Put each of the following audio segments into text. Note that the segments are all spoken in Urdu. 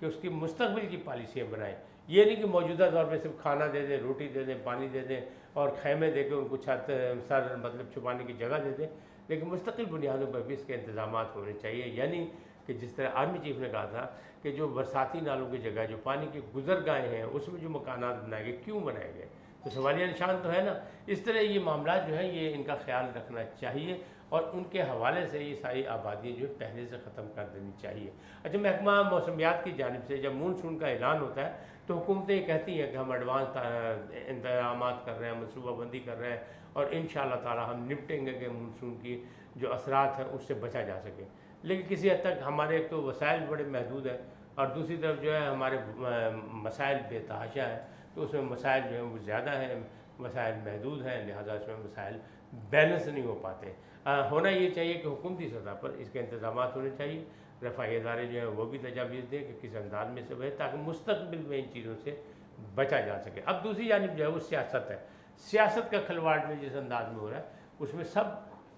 کہ اس کی مستقبل کی پالیسیاں بنائیں. یہ نہیں کہ موجودہ دور میں صرف کھانا دے دیں، روٹی دے دیں، پانی دے دیں اور خیمے دے کے ان کو چھت سر مطلب چھپانے کی جگہ دے دیں، لیکن مستقل بنیادوں پر بھی اس کے انتظامات ہونے چاہیے. یعنی کہ جس طرح آرمی چیف نے کہا تھا کہ جو برساتی نالوں کی جگہ جو پانی کی گزرگاہیں ہیں اس میں جو مکانات بنائے گئے کیوں بنائے گئے، تو سوالیہ نشان تو ہے نا. اس طرح یہ معاملات جو ہیں یہ ان کا خیال رکھنا چاہیے اور ان کے حوالے سے یہ ساری آبادیاں جو پہلے سے ختم کر دینی چاہیے. اچھا، محکمہ موسمیات کی جانب سے جب مونسون کا اعلان ہوتا ہے تو حکومتیں یہ کہتی ہیں کہ ہم ایڈوانس انتظامات کر رہے ہیں، منصوبہ بندی کر رہے ہیں اور انشاءاللہ تعالی ہم نپٹیں گے کہ مونسون کی جو اثرات ہیں اس سے بچا جا سکے. لیکن کسی حد تک ہمارے ایک تو وسائل بڑے محدود ہیں اور دوسری طرف جو ہے ہمارے مسائل بے تحاشا ہیں، تو اس میں مسائل جو ہیں وہ زیادہ ہیں، مسائل محدود ہیں، لہٰذا اس میں مسائل بیلنس نہیں ہو پاتے. ہونا یہ چاہیے کہ حکومتی سطح پر اس کے انتظامات ہونے چاہیے، رفاہی ادارے جو ہیں وہ بھی تجاویز دیں کہ کس انداز میں سے بھے تاکہ مستقبل میں ان چیزوں سے بچا جا سکے. اب دوسری جانب جو ہے وہ سیاست ہے. سیاست کا کھلواڑ میں جس انداز میں ہو رہا ہے اس میں سب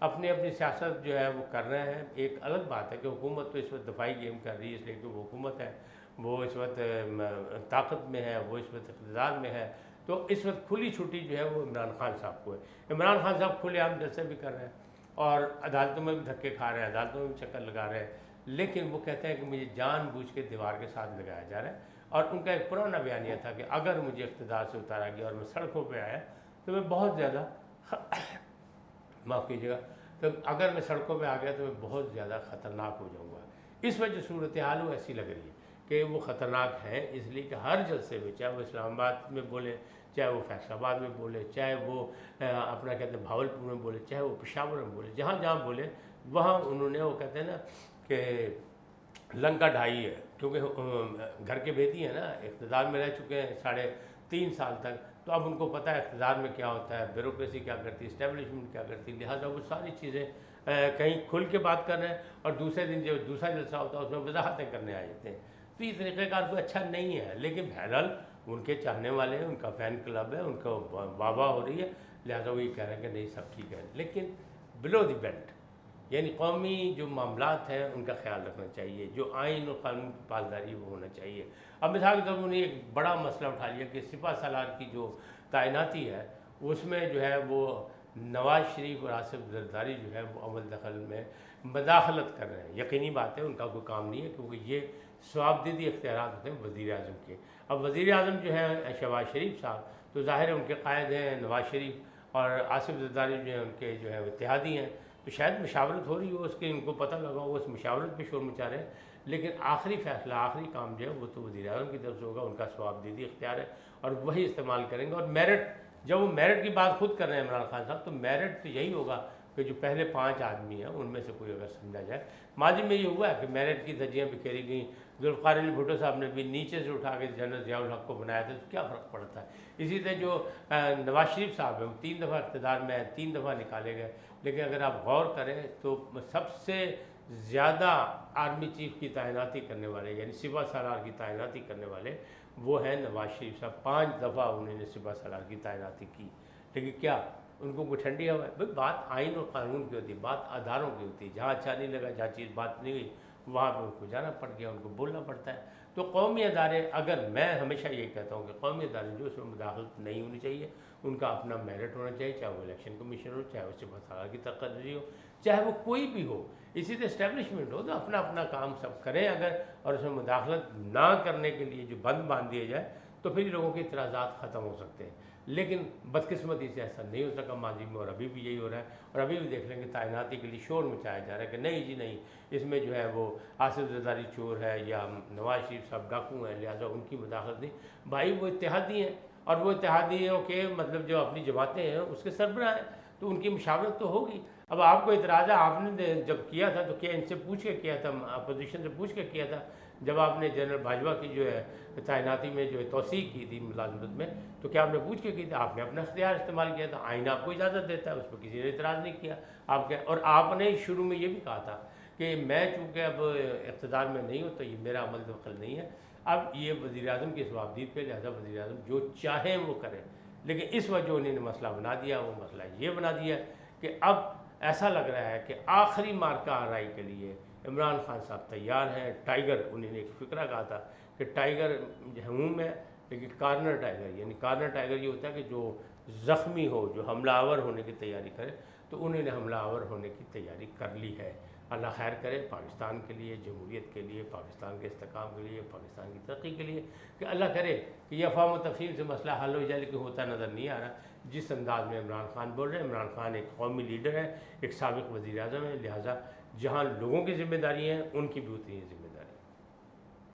اپنی اپنی سیاست جو ہے وہ کر رہے ہیں. ایک الگ بات ہے کہ حکومت تو اس وقت دفاعی گیم کر رہی ہے، اس لیے کہ وہ حکومت ہے، وہ اس وقت طاقت میں ہے، وہ اس وقت اقتدار میں ہے، تو اس وقت کھلی چھٹی جو ہے وہ عمران خان صاحب کو ہے. عمران خان صاحب کھلے عام جلسے بھی کر رہے ہیں اور عدالتوں میں بھی دھکے کھا رہے ہیں، عدالتوں میں بھی چکر لگا رہے ہیں، لیکن وہ کہتے ہیں کہ مجھے جان بوجھ کے دیوار کے ساتھ لگایا جا رہا ہے. اور ان کا ایک پرانا بیانیہ تھا کہ اگر مجھے اقتدار سے اتارا گیا اور میں سڑکوں پہ آیا تو میں بہت زیادہ معاف کیجیے گا، تو اگر میں سڑکوں پہ آ گیا تو میں بہت زیادہ خطرناک ہو جاؤں گا. اس وجہ صورتحال وہ ایسی لگ رہی ہے کہ وہ خطرناک ہے، اس لیے کہ ہر جلسے میں چاہے وہ اسلام آباد میں بولے، چاہے وہ فیصل آباد میں بولے، چاہے وہ اپنا کہتے ہیں بھاولپور میں بولے، چاہے وہ پشاور میں بولے، جہاں جہاں بولے وہاں انہوں نے وہ کہتے ہیں نا کہ لنکا ڈھائی ہے. کیونکہ گھر کے بیٹی ہیں نا، اقتدار میں رہ چکے ہیں 3.5 سال تک، تو اب ان کو پتہ ہے اقتدار میں کیا ہوتا ہے، بیوروکریسی کیا کرتی ہے، اسٹیبلشمنٹ کیا کرتی ہے، لہٰذا وہ ساری چیزیں کہیں کھل کے بات کر رہے ہیں اور دوسرے دن جو دوسرا جلسہ ہوتا ہے اس میں وضاحتیں کرنے آ جاتے ہیں. تو یہ طریقہ کار کوئی اچھا نہیں ہے، لیکن بہرحال ان کے چاہنے والے ہیں، ان کا فین کلب ہے، ان کو واہ واہ ہو رہی ہے، لہٰذا وہ یہ کہہ رہے ہیں کہ نہیں سب ٹھیک ہے. لیکن بلو دی بیلٹ یعنی قومی جو معاملات ہیں ان کا خیال رکھنا چاہیے، جو آئین اور قانون کی پاسداری وہ ہونا چاہیے. اب مثال کے طور پر انہوں نے ایک بڑا مسئلہ اٹھا لیا کہ سپہ سالار کی جو تعیناتی ہے اس میں جو ہے وہ نواز شریف اور آصف زرداری جو ہے وہ اول دخل میں مداخلت کر رہے ہیں. یقینی بات ہے ان کا کوئی کام نہیں ہے، کیونکہ یہ ثوابدیدی اختیارات ہوتے ہیں وزیر اعظم کے. اب وزیر اعظم جو ہیں شہباز شریف صاحب، تو ظاہر ہے ان کے قائد ہیں نواز شریف اور آصف زرداری جو ہیں ان کے جو ہے اتحادی ہیں، تو شاید مشاورت ہو رہی ہو، اس کے ان کو پتہ لگا ہو، اس مشاورت پہ شور مچا رہے ہیں. لیکن آخری فیصلہ، آخری کام جو ہے وہ تو وزیر اعظم کی طرف سے ہوگا، ان کا ثوابدیدی اختیار ہے اور وہی استعمال کریں گے. اور میرٹ، جب وہ میرٹ کی بات خود کر رہے ہیں عمران خان صاحب، تو میرٹ تو یہی ہوگا کہ جو پہلے 5 آدمی ہیں ان میں سے کوئی اگر سمجھا جائے. ماضی میں یہ ہوا ہے کہ میرٹ کی دھجیاں بکھیری گئیں، ذوالفقار علی بھٹو صاحب نے بھی نیچے سے اٹھا کے جنرل ضیاء الحق کو بنایا تھا، تو کیا فرق پڑتا ہے. اسی طرح جو نواز شریف صاحب ہیں وہ 3 دفعہ اقتدار میں ہیں، 3 دفعہ نکالے گئے، لیکن اگر آپ غور کریں تو سب سے زیادہ آرمی چیف کی تعیناتی کرنے والے یعنی سپہ سالار کی تعیناتی کرنے والے وہ ہیں نواز شریف صاحب. 5 دفعہ انہوں نے سپہ سالار کی تعیناتی کی، لیکن کیا ان کو کوئی ٹھنڈی ہوا ہے؟ بھائی بات آئین اور قانون کی ہوتی ہے، بات اداروں کی ہوتی ہے. جہاں اچھا نہیں لگا، جہاں چیز بات نہیں ہوئی، وہاں پہ ان کو جانا پڑ گیا، ان کو بولنا پڑتا ہے. تو قومی ادارے، اگر میں ہمیشہ یہ کہتا ہوں کہ قومی ادارے جو اس میں مداخلت نہیں ہونی چاہیے، ان کا اپنا میرٹ ہونا چاہیے، چاہے وہ الیکشن کمیشن ہو، چاہے وہ سپہ سالار کی تقرری ہو، چاہے وہ کوئی بھی ہو. اسی طرح اسٹیبلشمنٹ ہو تو اپنا اپنا کام سب کریں اگر، اور اس میں مداخلت نہ کرنے کے لیے جو بند باندھ دیے جائے تو پھر لوگوں کے اعتراضات ختم ہو سکتے ہیں. لیکن بدقسمتی سے ایسا نہیں ہو سکا ماضی میں، اور ابھی بھی یہی ہو رہا ہے. اور ابھی بھی دیکھ لیں کہ تعیناتی کے لیے شور مچایا جا رہا ہے کہ نہیں جی نہیں، اس میں جو ہے وہ آصف زرداری چور ہے یا نواز شریف صاحب ڈاکو ہیں، لہٰذا ان کی مداخلت نہیں. بھائی وہ اتحادی ہیں، اور وہ اتحادیوں کے مطلب جو اپنی جماعتیں ہیں اس کے سربراہ ہیں، تو ان کی مشاورت تو ہوگی. اب آپ کو اعتراض ہے، آپ نے جب کیا تھا تو کیا ان سے پوچھ کے کیا تھا، اپوزیشن سے پوچھ کے کیا تھا؟ جب آپ نے جنرل باجوہ کی جو ہے تعیناتی میں جو ہے توسیع کی تھی ملازمت میں، تو کیا آپ نے پوچھ کے کی تھی؟ آپ نے اپنا اختیار استعمال کیا تھا، آئین آپ کو اجازت دیتا ہے، اس پہ کسی نے اعتراض نہیں کیا. آپ کے، اور آپ نے شروع میں یہ بھی کہا تھا کہ میں چونکہ اب اقتدار میں نہیں ہوں تو یہ میرا عمل دخل نہیں ہے. اب یہ وزیر اعظم کی ثوابدید پہ، لہٰذا وزیر اعظم جو چاہیں وہ کریں. لیکن اس وجہ انہوں نے مسئلہ بنا دیا، وہ مسئلہ یہ بنا دیا کہ اب ایسا لگ رہا ہے کہ آخری مارکہ آرائی کے لیے عمران خان صاحب تیار ہیں. ٹائیگر، انہوں نے ایک فقرہ کہا تھا کہ ٹائیگر ہموم ہے لیکن کارنر ٹائیگر، یعنی کارنر ٹائیگر یہ ہوتا ہے کہ جو زخمی ہو، جو حملہ آور ہونے کی تیاری کرے، تو انہوں نے حملہ آور ہونے کی تیاری کر لی ہے۔ اللہ خیر کرے پاکستان کے لیے، جمہوریت کے لیے، پاکستان کے استحکام کے لیے، پاکستان کی ترقی کے لیے، کہ اللہ کرے کہ یہ افہام و تفہیم سے مسئلہ حل ہو جائے، لیکن ہوتا نظر نہیں آ رہا۔ جس انداز میں عمران خان بول رہے ہیں، عمران خان ایک قومی لیڈر ہے، ایک سابق وزیر اعظم ہے، لہٰذا جہاں لوگوں کی ذمہ داری ہیں ان کی بھی اتنی ذمہ داری